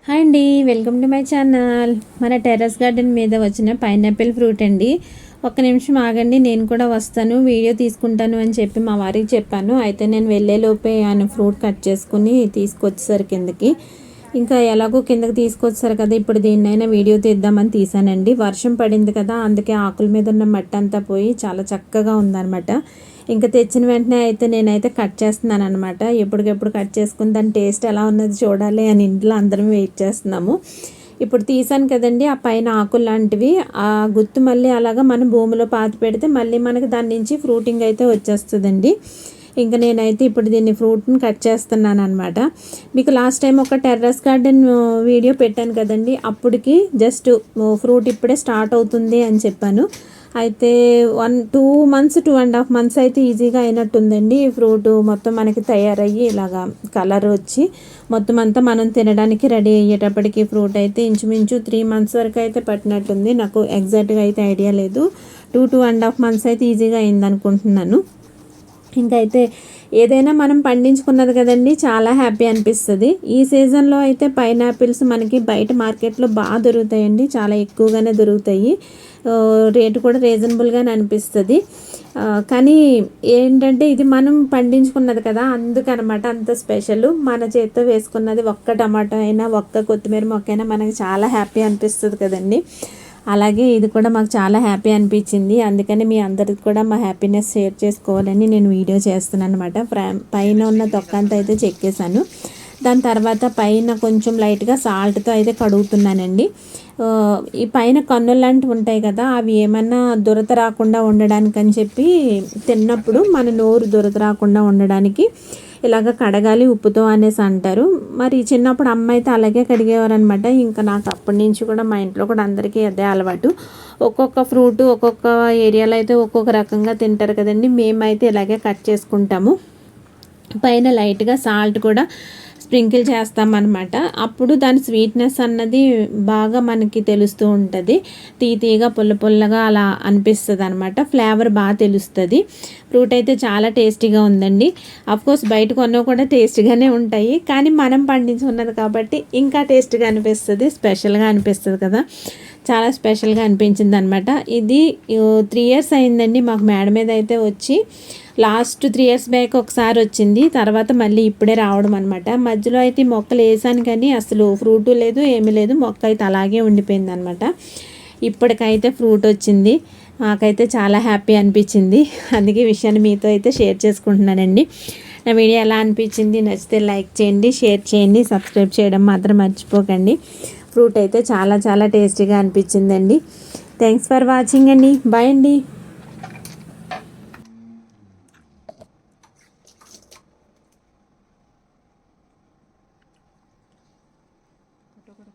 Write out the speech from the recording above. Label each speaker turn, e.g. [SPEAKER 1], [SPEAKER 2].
[SPEAKER 1] Hi అండి, welcome to my channel. మన terrace garden మీద వచ్చిన పైనాపిల్ ఫ్రూట్ అండి. ఒక్క నిమిషం ఆగండి, నేను కూడా వస్తాను, వీడియో తీసుకుంటాను అని చెప్పి మా వారికి చెప్పాను. అయితే నేను వెళ్ళేలోపే ఆయన ఫ్రూట్ కట్ చేసుకుని తీసుకొచ్చేసరికి కిందకి, ఇంకా ఎలాగో కిందకి తీసుకొచ్చారు కదా, ఇప్పుడు దీన్నైనా వీడియో తీద్దామని తీసానండి. వర్షం పడింది కదా, అందుకే ఆకుల మీద ఉన్న మట్టి అంతా పోయి చాలా చక్కగా ఉందన్నమాట. ఇంకా తెచ్చిన వెంటనే అయితే నేనైతే కట్ చేస్తున్నాను అనమాట. ఎప్పటికెప్పుడు కట్ చేసుకుని దాని టేస్ట్ ఎలా ఉన్నది చూడాలి అని ఇంట్లో అందరం వెయిట్ చేస్తున్నాము. ఇప్పుడు తీసాను కదండి, ఆ పైన ఆకులు లాంటివి, ఆ గుత్తు మళ్ళీ అలాగా మనం భూమిలో పాతి పెడితే మళ్ళీ మనకి దాని నుంచి ఫ్రూటింగ్ అయితే వచ్చేస్తుందండి. ఇంకా నేనైతే ఇప్పుడు దీన్ని ఫ్రూట్ని కట్ చేస్తున్నాను అనమాట. మీకు లాస్ట్ టైం ఒక టెర్రస్ గార్డెన్ వీడియో పెట్టాను కదండి, అప్పటికి జస్ట్ ఫ్రూట్ ఇప్పుడే స్టార్ట్ అవుతుంది అని చెప్పాను. అయితే 2 months 2.5 months అయితే ఈజీగా అయినట్టుందండి. ఈ ఫ్రూట్ మొత్తం మనకి తయారయ్యి ఇలాగా కలర్ వచ్చి మొత్తం అంతా మనం తినడానికి రెడీ అయ్యేటప్పటికి ఫ్రూట్ అయితే ఇంచుమించు 3 months వరకు అయితే పట్టినట్టుంది. నాకు ఎగ్జాక్ట్గా అయితే ఐడియా లేదు. 2.5 months అయితే ఈజీగా అయింది అనుకుంటున్నాను. ఇంకా అయితే ఏదైనా మనం పండించుకున్నది కదండి, చాలా హ్యాపీ అనిపిస్తుంది. ఈ సీజన్లో అయితే పైనాపిల్స్ మనకి బయట మార్కెట్లో బాగా దొరుకుతాయండి, చాలా ఎక్కువగానే దొరుకుతాయి. రేటు కూడా రీజనబుల్గానే అనిపిస్తుంది. కానీ ఏంటంటే ఇది మనం పండించుకున్నది కదా, అందుకనమాట అంత స్పెషల్. మన చేతితో వేసుకున్నది ఒక్క టమాటో అయినా ఒక్క కొత్తిమీర మొక్క అయినా మనకి చాలా హ్యాపీ అనిపిస్తుంది కదండి. అలాగే ఇది కూడా మాకు చాలా హ్యాపీ అనిపించింది. అందుకని మీ అందరికి కూడా మా హ్యాపీనెస్ షేర్ చేసుకోవాలని నేను వీడియో చేస్తున్నాను అనమాట. పైన ఉన్న తొక్క అంతా అయితే చెక్కేసాను. దాని తర్వాత పైన కొంచెం లైట్గా సాల్ట్తో అయితే కడుగుతున్నానండి. ఈ పైన కన్నులు లాంటివి ఉంటాయి కదా, అవి ఏమన్నా దురద రాకుండా ఉండడానికి అని చెప్పి, తిన్నప్పుడు మన నోరు దురద రాకుండా ఉండడానికి ఇలాగ కడగాలి ఉప్పుతో అనేసి అంటారు. మరి చిన్నప్పుడు అమ్మ అయితే అలాగే కడిగేవారు అనమాట. ఇంకా నాకు అప్పటి నుంచి కూడా మా ఇంట్లో కూడా అందరికీ అదే అలవాటు. ఒక్కొక్క ఫ్రూట్ ఒక్కొక్క ఏరియాలో అయితే ఒక్కొక్క రకంగా తింటారు కదండి, మేమైతే ఇలాగే కట్ చేసుకుంటాము. పైన లైట్గా సాల్ట్ కూడా స్ప్రింకిల్ చేస్తామన్నమాట. అప్పుడు దాని స్వీట్నెస్ అన్నది బాగా మనకి తెలుస్తూ ఉంటుంది. తీయగా పుల్ల పుల్లగా అలా అనిపిస్తుంది అనమాట. ఫ్లేవర్ బాగా తెలుస్తుంది. ఫ్రూట్ అయితే చాలా టేస్టీగా ఉందండి. అఫ్కోర్స్ బయట కొన్నవి కూడా టేస్టీగానే ఉంటాయి, కానీ మనం పండించుకున్నది కాబట్టి ఇంకా టేస్ట్గా అనిపిస్తుంది, స్పెషల్గా అనిపిస్తుంది కదా. చాలా స్పెషల్గా అనిపించింది అనమాట. ఇది 3 years అయిందండి మాకు మేడ మీద అయితే వచ్చి. లాస్ట్ 3 years బ్యాక్ ఒకసారి వచ్చింది, తర్వాత మళ్ళీ ఇప్పుడే రావడం అనమాట. మధ్యలో అయితే మొక్కలు వేసాను కానీ అసలు ఫ్రూట్ లేదు, ఏమీ లేదు, మొక్క అయితే అలాగే ఉండిపోయింది అనమాట. ఇప్పటికైతే ఫ్రూట్ వచ్చింది, నాకైతే చాలా హ్యాపీ అనిపించింది. అందుకే విషయాన్ని మీతో అయితే షేర్ చేసుకుంటున్నానండి. నా వీడియో ఎలా అనిపించింది, నచ్చితే లైక్ చేయండి, షేర్ చేయండి, సబ్స్క్రైబ్ చేయడం మాత్రం మర్చిపోకండి. ఫ్రూట్ అయితే చాలా చాలా టేస్టీగా అనిపించిందండి. థ్యాంక్స్ ఫర్ వాచింగ్ అండి. బాయ్ అండి. ఫోటో కూడా